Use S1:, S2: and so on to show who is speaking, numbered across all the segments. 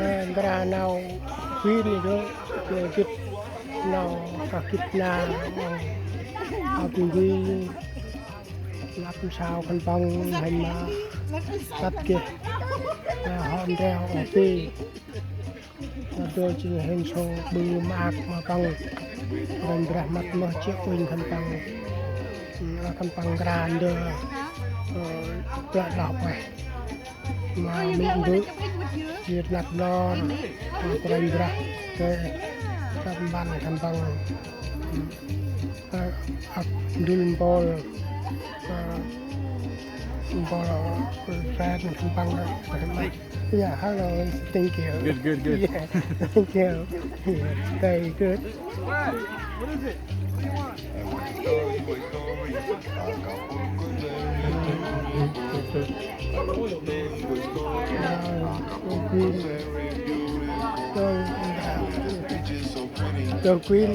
S1: Nkra nào Guin itu kit nào kakit na aku Guin lắp sao con Păng hành mà tắt kia hòn đeo ở phía đôi chỉ hình số bự mạc mà Păng gần bẹt mặt mà chiếc quỳnh con Păng grande bẹt đọc này mà mình cứ Việt Nam lo gần bẹt cái các bạn con Păng đun bol fan con Păng đấy. Yeah, hello, thank you.
S2: Good.
S1: Yeah, thank you. Yeah, very good.
S3: What is it?
S1: The Queen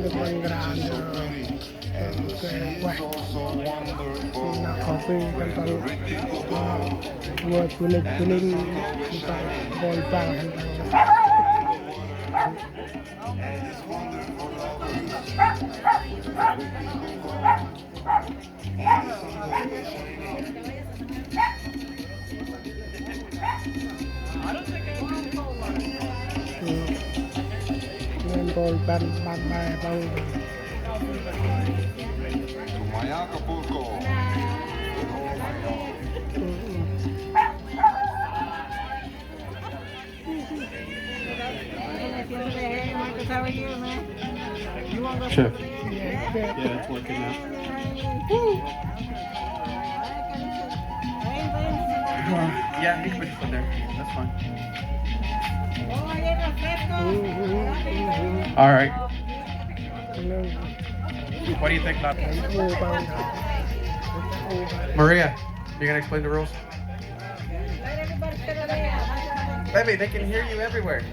S1: the Păng grande na coffee kan Păng buat kuning bol Păng bol ban Păng
S3: How are you, man? You want to
S2: Chef.
S1: yeah,
S2: It's working now. Yeah, he can put it from there. That's fine. All right. What do you think about Maria? You gonna explain the rules? Baby, they can hear you everywhere.